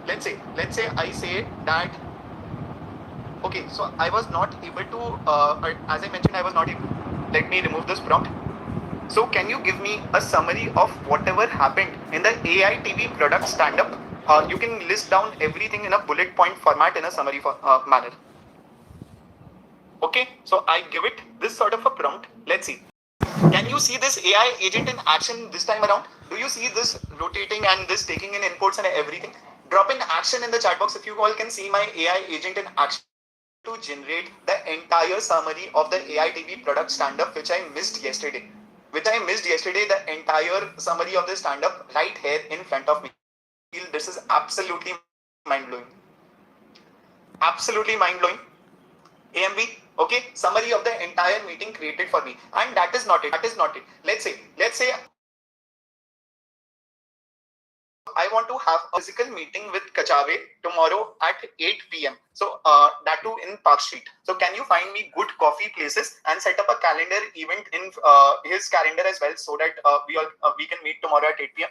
let's say I say that, okay, so I was not able to, as I mentioned, I was not able, let me remove this prompt. So can you give me a summary of whatever happened in the AI TV product stand-up? You can list down everything in a bullet point format in a summary manner. Okay, so I give it this sort of a prompt. Let's see. Can you see this AI agent in action this time around? Do you see this rotating and this taking in inputs and everything? Drop in action in the chat box if you all can see my AI agent in action to generate the entire summary of the AI TV product stand-up which I missed yesterday. The entire summary of the stand-up right here in front of me. This is absolutely mind-blowing. Absolutely mind-blowing. AMV, okay, summary of the entire meeting created for me. And that is not it. Let's say I want to have a physical meeting with Kachave tomorrow at 8 p.m. So that too in Park Street. So can you find me good coffee places and set up a calendar event in his calendar as well, so that we can meet tomorrow at 8 p.m.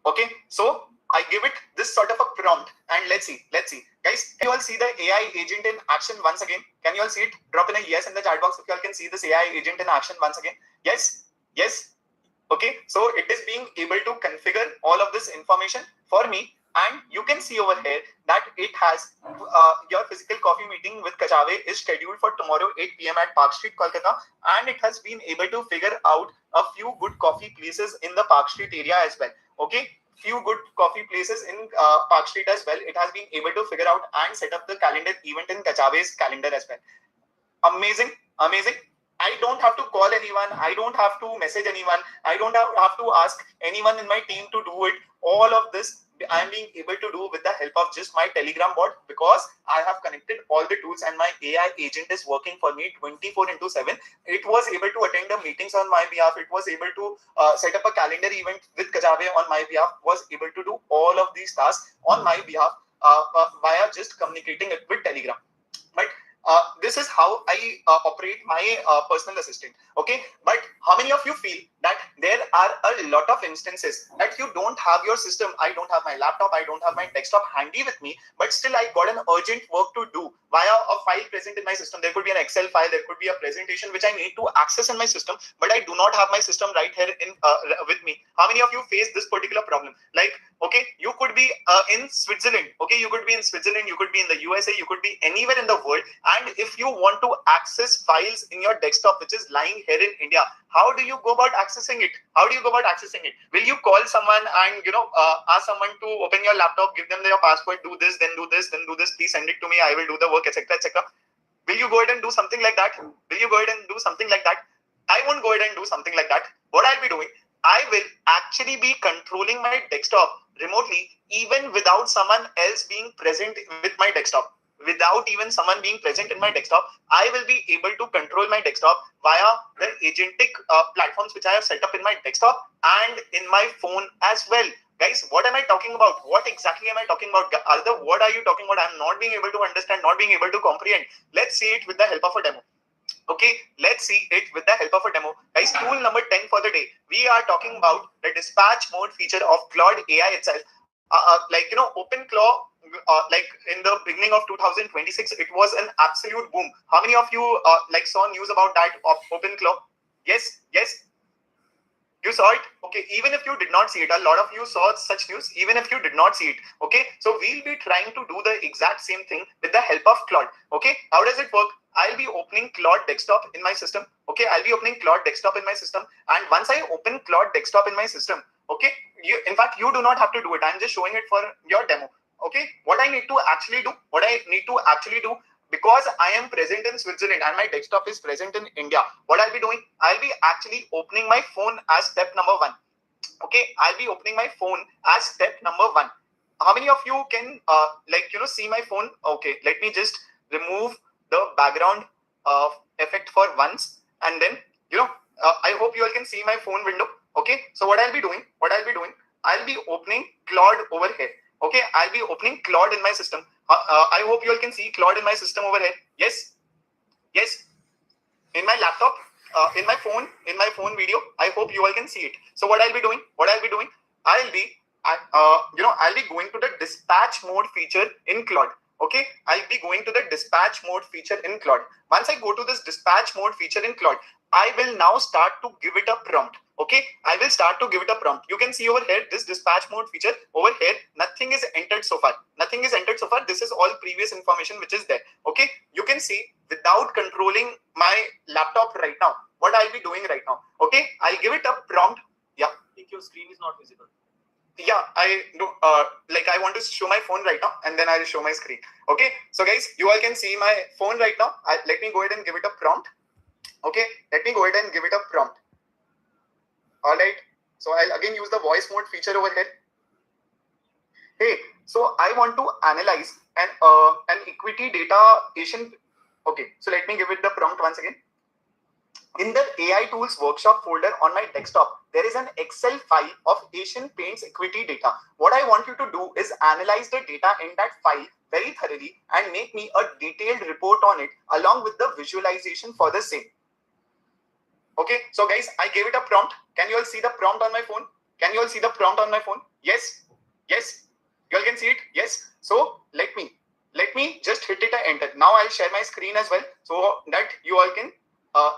Okay, so I give it this sort of a prompt, and let's see, guys. Can you all see the AI agent in action once again? Can you all see it? Drop in a yes in the chat box if you all can see this AI agent in action once again. Yes. Okay, so it is being able to configure all of this information for me, and you can see over here that it has your physical coffee meeting with Kachave is scheduled for tomorrow 8 p.m. at Park Street, Kolkata, and it has been able to figure out a few good coffee places in the Park Street area as well. Okay, few good coffee places in Park Street as well. It has been able to figure out and set up the calendar event in Kachave's calendar as well. Amazing. I don't have to call anyone. I don't have to message anyone. I don't have to ask anyone in my team to do it. All of this I am being able to do with the help of just my Telegram bot, because I have connected all the tools and my AI agent is working for me 24/7. It was able to attend the meetings on my behalf. It was able to set up a calendar event with Kajave on my behalf. Was able to do all of these tasks on my behalf via just communicating it with Telegram. But this is how I operate my personal assistant. Okay, but how many of you feel that there are a lot of instances that you don't have your system? I don't have my laptop, I don't have my desktop handy with me, but still I got an urgent work to do via a file present in my system. There could be an Excel file, there could be a presentation which I need to access in my system, but I do not have my system right here in with me. How many of you face this particular problem? Like, okay, you could be in Switzerland. Okay, you could be in Switzerland, you could be in the USA, you could be anywhere in the world, and if you want to access files in your desktop which is lying here in India, how do you go about accessing it? Will you call someone and ask someone to open your laptop, give them your password, do this, then do this, please send it to me, I will do the work, etc., etc.? Will you go ahead and do something like that? I won't go ahead and do something like that. What I'll be doing, I will actually be controlling my desktop remotely, even without someone else being present with my desktop. Without even someone being present in my desktop, I will be able to control my desktop via the agentic platforms which I have set up in my desktop and in my phone as well. Guys, what am I talking about? What exactly am I talking about? Arda, what are you talking about? I'm not being able to understand, not being able to comprehend. Let's see it with the help of a demo. Okay, let's see it with the help of a demo. Guys, tool number 10 for the day. We are talking about the dispatch mode feature of Claude AI itself. OpenClaw, like in the beginning of 2026, it was an absolute boom. How many of you saw news about that of OpenClaw? Yes. You saw it? Okay, even if you did not see it, a lot of you saw such news, even if you did not see it. Okay, so we'll be trying to do the exact same thing with the help of Claude. Okay, how does it work? I'll be opening Claude desktop in my system. Okay, and once I open Claude desktop in my system, okay, in fact, you do not have to do it. I'm just showing it for your demo. Okay, what I need to actually do, because I am present in Switzerland and my desktop is present in India, what I'll be doing, I'll be actually opening my phone as step number 1. Okay, I'll be opening my phone as step number 1. How many of you can see my phone? Okay, let me just remove the background effect for once, and then I hope you all can see my phone window. Okay, so what I'll be doing, I'll be opening Claude over here. Okay, I'll be opening Claude in my system. I hope you all can see Claude in my system over here. Yes. In my laptop, in my phone video, I hope you all can see it. So what I'll be doing, I'll be I'll be going to the dispatch mode feature in Claude. Okay, I'll be going to the dispatch mode feature in Claude. Once I go to this dispatch mode feature in Claude, I will now start to give it a prompt. Okay, I will start to give it a prompt. You can see over here, this dispatch mode feature over here, nothing is entered so far. Nothing is entered so far. This is all previous information which is there. Okay, you can see without controlling my laptop right now, what I'll be doing right now. Okay, I'll give it a prompt. Yeah. I think your screen is not visible. Yeah, I do. I want to show my phone right now, and then I'll show my screen. Okay, so guys, you all can see my phone right now. Let me go ahead and give it a prompt. Okay, let me go ahead and give it a prompt. All right, so I'll again use the voice mode feature over here. Hey, so I want to analyze an equity data Asian. Okay, so let me give it the prompt once again. In the AI tools workshop folder on my desktop, there is an Excel file of Asian Paints equity data. What I want you to do is analyze the data in that file very thoroughly and make me a detailed report on it along with the visualization for the same. Okay, so guys, I gave it a prompt. Can you all see the prompt on my phone? Can you all see the prompt on my phone? Yes, yes, you all can see it. Yes. So let me just hit it a enter. Now I'll share my screen as well so that you all can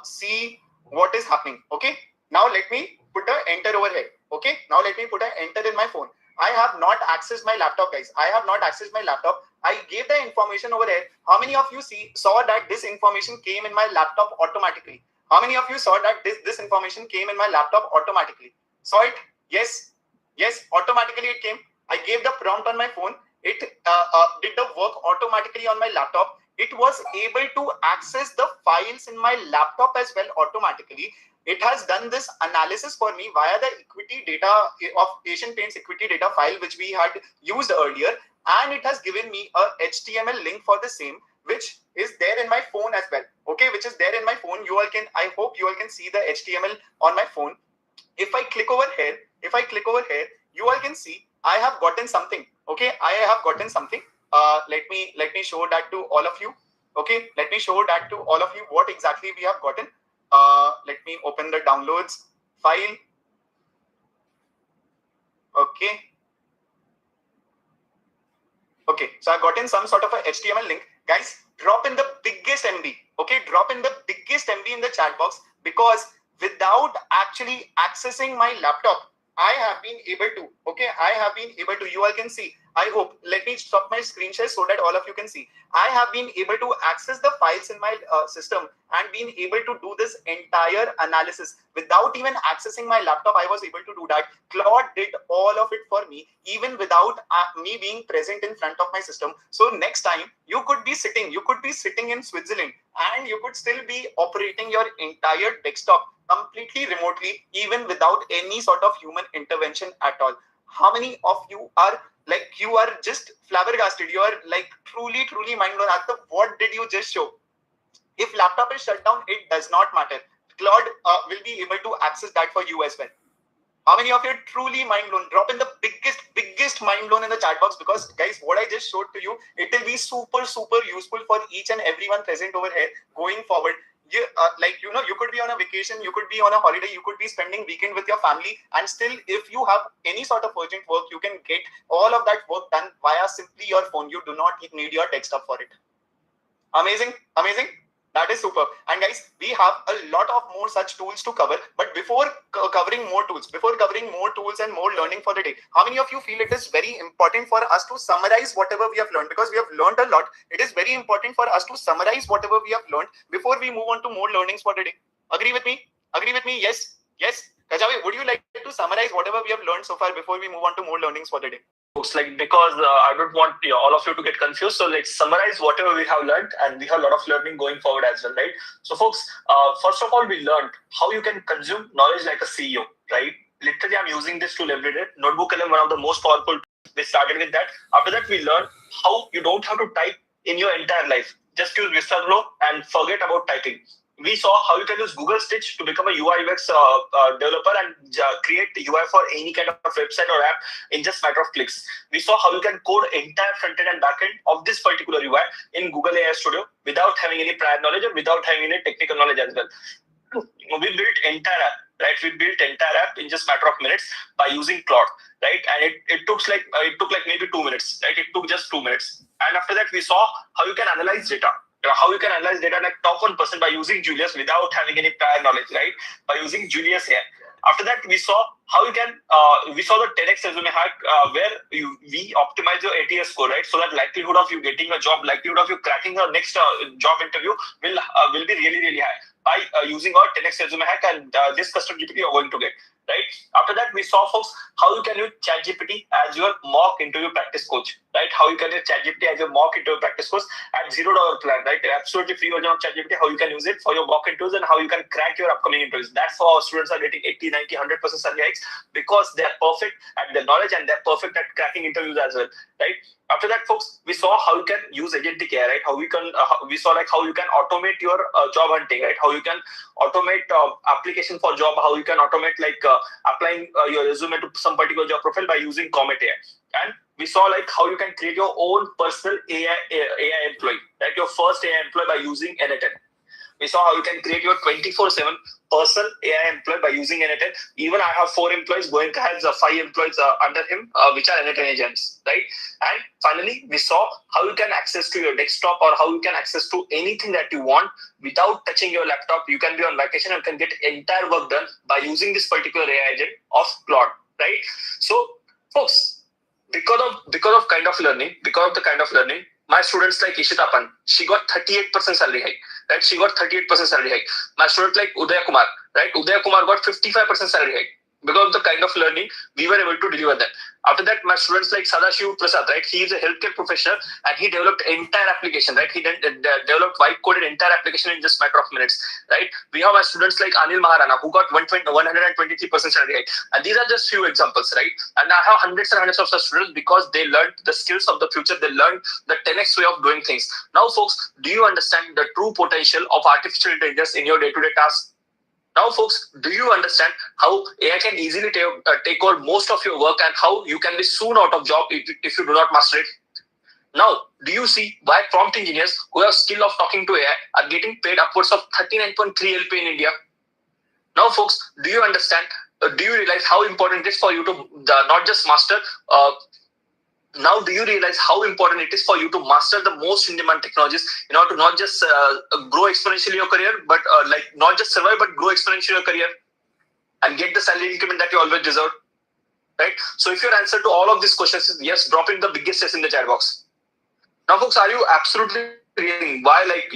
see what is happening. Okay, now let me put a enter over here. Okay, now let me put an enter in my phone. I have not accessed my laptop, guys. I have not accessed my laptop. I gave the information over here. How many of you saw that this information came in my laptop automatically? How many of you saw that this information came in my laptop automatically? Saw it? Yes, yes, automatically it came. I gave the prompt on my phone. It did the work automatically on my laptop. It was able to access the files in my laptop as well automatically. It has done this analysis for me via the equity data of Asian Paints equity data file, which we had used earlier. And it has given me a HTML link for the same, which is there in my phone as well. Okay, which is there in my phone. I hope you all can see the HTML on my phone. If I click over here, you all can see I have gotten something. Okay, I have gotten something. Let me show that to all of you. Okay, let me show that to all of you what exactly we have gotten. Let me open the downloads file. Okay, so I've gotten some sort of a HTML link. Guys, drop in the biggest MB. Okay, drop in the biggest MB in the chat box, because without actually accessing my laptop, I have been able to. Okay, I have been able to. You all can see. I hope. Let me stop my screen share so that all of you can see. I have been able to access the files in my system and been able to do this entire analysis without even accessing my laptop. I was able to do that. Claude did all of it for me, even without me being present in front of my system. So next time you could be sitting in Switzerland and you could still be operating your entire desktop completely remotely, even without any sort of human intervention at all. How many of you are just flabbergasted? You are like truly mind blown. What did you just show? If laptop is shut down, it does not matter. Claude will be able to access that for you as well. How many of you are truly mind blown? Drop in the biggest mind blown in the chat box, because guys, what I just showed to you, it will be super useful for each and everyone present over here going forward. You could be on a vacation, you could be on a holiday, you could be spending weekend with your family, and still if you have any sort of urgent work, you can get all of that work done via simply your phone. You do not need your desktop for it. Amazing. That is super. And guys, we have a lot of more such tools to cover. But before covering more tools and more learning for the day, how many of you feel it is very important for us to summarize whatever we have learned? Because we have learned a lot. It is very important for us to summarize whatever we have learned before we move on to more learnings for the day. Agree with me? Yes. Kajavi, would you like to summarize whatever we have learned so far before we move on to more learnings for the day? Because I don't want all of you to get confused, so let's summarize whatever we have learned, and we have a lot of learning going forward as well, right? So folks, first of all, we learned how you can consume knowledge like a CEO, right? Literally, I'm using this tool every day. Notebook LM, one of the most powerful tools. We started with that. After that, we learned how you don't have to type in your entire life. Just use VistaFlow and forget about typing. We saw how you can use Google Stitch to become a UI UX developer and create the UI for any kind of website or app in just a matter of clicks. We saw how you can code entire front-end and back-end of this particular UI in Google AI Studio without having any prior knowledge or without having any technical knowledge as well. we built entire app, right? We built entire app in just matter of minutes by using Claude, right? And it took like maybe 2 minutes, right? It took just 2 minutes. And after that, we saw how you can analyze data. How you can analyze data like top 1% by using Julius without having any prior knowledge, right? By using Julius here. After that, we saw how you can, we saw the 10x resume hack where we optimize your ATS score, right? So that likelihood of you getting a job, likelihood of you cracking your next job interview will be really, really high by using our 10x resume hack, and this custom GPT you're going to get, right? After that, we saw, folks, how you can use ChatGPT as your mock interview practice coach, right? How you can use ChatGPT as your mock interview practice coach at $0 plan, right? Absolutely free version of ChatGPT, how you can use it for your mock interviews and how you can crack your upcoming interviews. That's how our students are getting 80, 90, 100% salary hikes, because they're perfect at their knowledge and they're perfect at cracking interviews as well, right? After that, folks, we saw how you can use agentic AI, right? How we can, we saw like how you can automate your job hunting, right? How you can automate application for job, how you can automate like applying your resume to some particular job profile by using Comet AI. And we saw like how you can create your own personal AI employee, right? Your first AI employee by using N10. We saw how you can create your 24/7 personal AI employee by using N10. Even I have 4 employees. Goenka has 5 employees under him, which are N10 agents, right? And finally, we saw how you can access to your desktop or how you can access to anything that you want without touching your laptop. You can be on vacation and can get entire work done by using this particular AI agent of Claude, right? So, folks, because of the kind of learning, my students like Ishitapan, she got 38% salary hike, right? She got 38% salary hike. My student like Udaya Kumar, right? Udaya Kumar got 55% salary hike. Because of the kind of learning, we were able to deliver that. After that, my students like Sadashiv Prasad, right? He is a healthcare professional and he developed entire application, right? He developed white-coded entire application in just matter of minutes, right? We have my students like Anil Maharana, who got 123% salary hike. And these are just few examples, right? And I have hundreds and hundreds of such students because they learned the skills of the future. They learned the 10x way of doing things. Now, folks, do you understand the true potential of artificial intelligence in your day-to-day tasks? Now, folks, do you understand how AI can easily take over most of your work and how you can be soon out of job if you do not master it? Now, do you see why prompt engineers who have skill of talking to AI are getting paid upwards of 39.3 LP in India? Now, folks, do you understand? Do you realize how important it is for you to not just master now, do you realize how important it is for you to master the most in-demand technologies in order to not just grow exponentially your career, but like not just survive, but grow exponentially your career and get the salary increment that you always deserve, right? So if your answer to all of these questions is yes, drop in the biggest yes in the chat box. Now, folks, are you absolutely realizing why like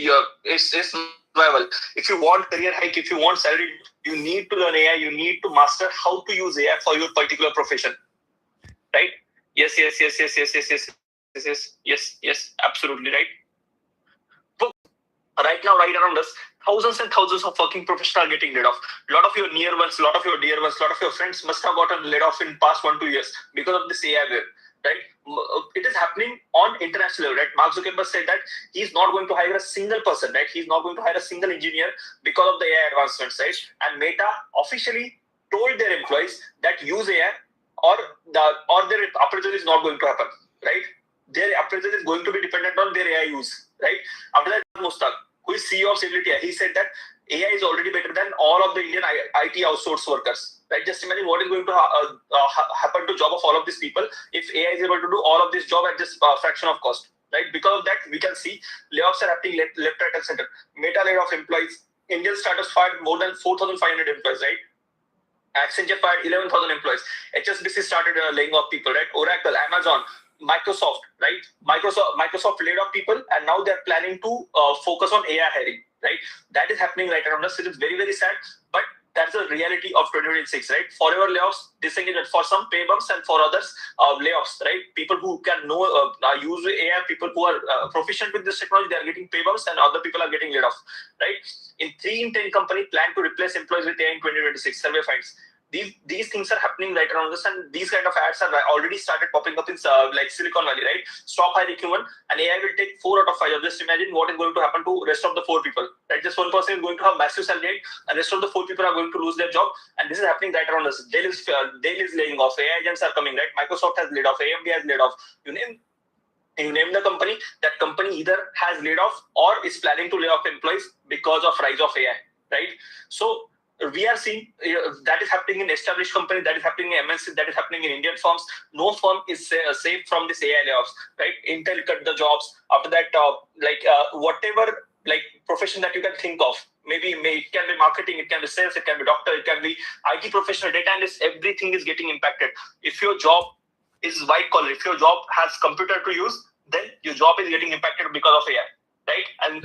it's survival? If you want career hike, if you want salary, you need to learn AI. You need to master how to use AI for your particular profession, right? Yes, absolutely right. Right now, right around us, thousands and thousands of working professionals are getting laid off. A lot of your near ones, a lot of your dear ones, a lot of your friends must have gotten laid off in past 1-2 years because of this AI wave, right? It is happening on international level, right? Mark Zuckerberg said that he's not going to hire a single person, right? He's not going to hire a single engineer because of the AI advancements, right? And Meta officially told their employees that use AI or their appraisal is not going to happen, right? Their appraisal is going to be dependent on their AI use, right? After that, Mustaq, who is CEO of Stability, he said that AI is already better than all of the Indian IT outsourced workers, right? Just imagine what is going to happen to job of all of these people if AI is able to do all of this job at just fraction of cost, right? Because of that, we can see layoffs are happening left, right, and center. Meta laid off employees. Indian startups fired more than 4,500 employees, right? Accenture fired 11,000 employees. HSBC started laying off people, right? Oracle, Amazon, Microsoft, right? Microsoft laid off people, and now they're planning to focus on AI hiring, right? That is happening right around us. It is very, very sad, but that's the reality of 2026, right? Forever layoffs, disengagement for some pay bumps, and for others, layoffs, right? People who can use AI, people who are proficient with this technology, they are getting pay bumps, and other people are getting laid off, right? In 3 in 10 companies plan to replace employees with AI in 2026. Survey finds. These things are happening right around us, and these kind of ads are already started popping up in like Silicon Valley, right? Stop hiring human, and AI will take 4 out of 5. Just imagine what is going to happen to rest of the 4 people, right? Just one person is going to have massive salary, and rest of the 4 people are going to lose their job, and this is happening right around us. Dell is laying off. AI agents are coming, right? Microsoft has laid off. AMD has laid off. You name the company, that company either has laid off or is planning to lay off employees because of rise of AI. right? So we are seeing that is happening in established companies, that is happening in MNCs, that is happening in Indian firms. No firm is safe from this AI layoffs, right? Intel cut the jobs. After that, whatever like profession that you can think of, maybe it can be marketing, it can be sales, it can be doctor, it can be IT professional, data analyst. Everything is getting impacted. If your job is white collar, if your job has computer to use, then your job is getting impacted because of AI. Right, and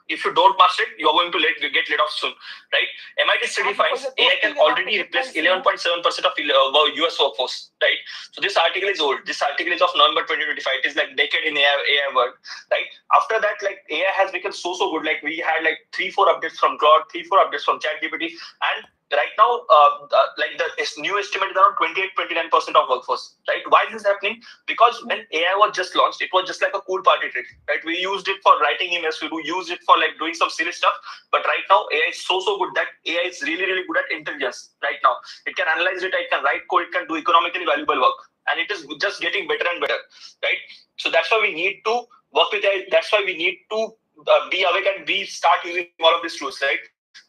if you don't master it, you are going to get laid off soon, right? MIT study finds AI can already replace 11.7% of US workforce, right? So this article is old. This article is of November 2025. It is like decade in AI world, right? After that, like AI has become so good. Like we had like 3-4 updates from Claude, 3-4 updates from ChatGPT, and right now, like the new estimate is around 28-29% of workforce, right? Why is this happening? Because when AI was just launched, it was just like a cool party trick, right? We used it for writing emails, we used it for like doing some silly stuff. But right now, AI is so good that AI is really good at intelligence. Right now, it can analyze data, it can write code, it can do economically valuable work, and it is just getting better and better, right? So that's why we need to work with AI. That's why we need to be awake and we start using all of these tools, right?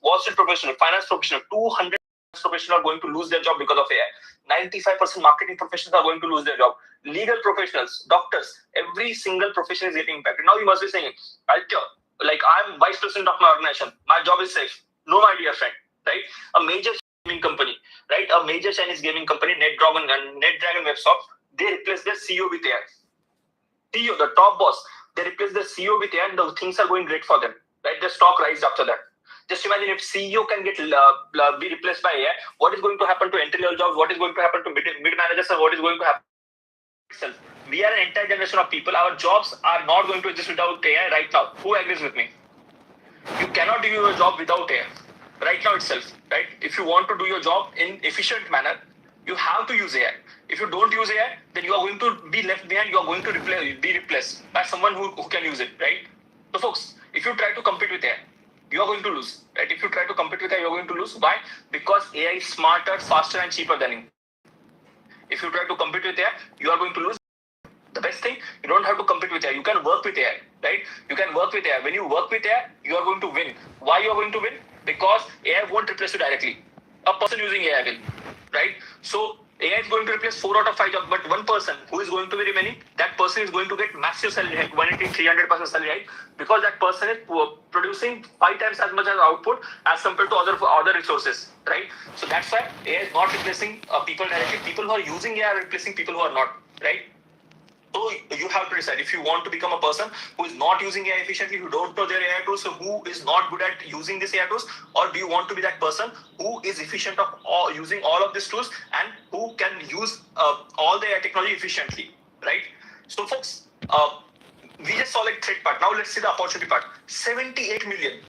Wall Street professional, finance professional, 200 professionals are going to lose their job because of AI. 95% marketing professionals are going to lose their job. Legal professionals, doctors, every single profession is getting impacted. Now you must be saying, like I'm vice president of my organization, my job is safe. No, my dear friend, right? A major gaming company, right? A major Chinese gaming company, NetDragon Websoft, they replace their CEO with AI. CEO, the top boss, they replace their CEO with AI, and the things are going great for them, right? The stock rise after that. Just imagine if CEO can get be replaced by AI, what is going to happen to entry-level jobs? What is going to happen to mid managers? And what is going to happen itself? We are an entire generation of people. Our jobs are not going to exist without AI right now. Who agrees with me? You cannot do your job without AI right now itself, right? If you want to do your job in efficient manner, you have to use AI. If you don't use AI, then you are going to be left behind. You are going to be replaced by someone who can use it, right? So folks, if you try to compete with AI, you are going to lose, right? If you try to compete with AI, you are going to lose. Why? Because AI is smarter, faster, and cheaper than you. If you try to compete with AI, you are going to lose. The best thing, you don't have to compete with AI. You can work with AI, right? You can work with AI. When you work with AI, you are going to win. Why you are going to win? Because AI won't replace you directly. A person using AI will, right? So AI is going to replace 4 out of 5 jobs, but one person who is going to be remaining, that person is going to get massive salary hike, 180-300% salary hike, because that person is producing 5 times as much as output as compared to other resources, right? So that's why AI is not replacing people directly. People who are using AI are replacing people who are not, right? So you have to decide if you want to become a person who is not using AI efficiently, who don't know their AI tools, so who is not good at using these AI tools, or do you want to be that person who is efficient of using all of these tools and who can use all the AI technology efficiently, right? So folks, we just saw like threat part. Now let's see the opportunity part. 78 million.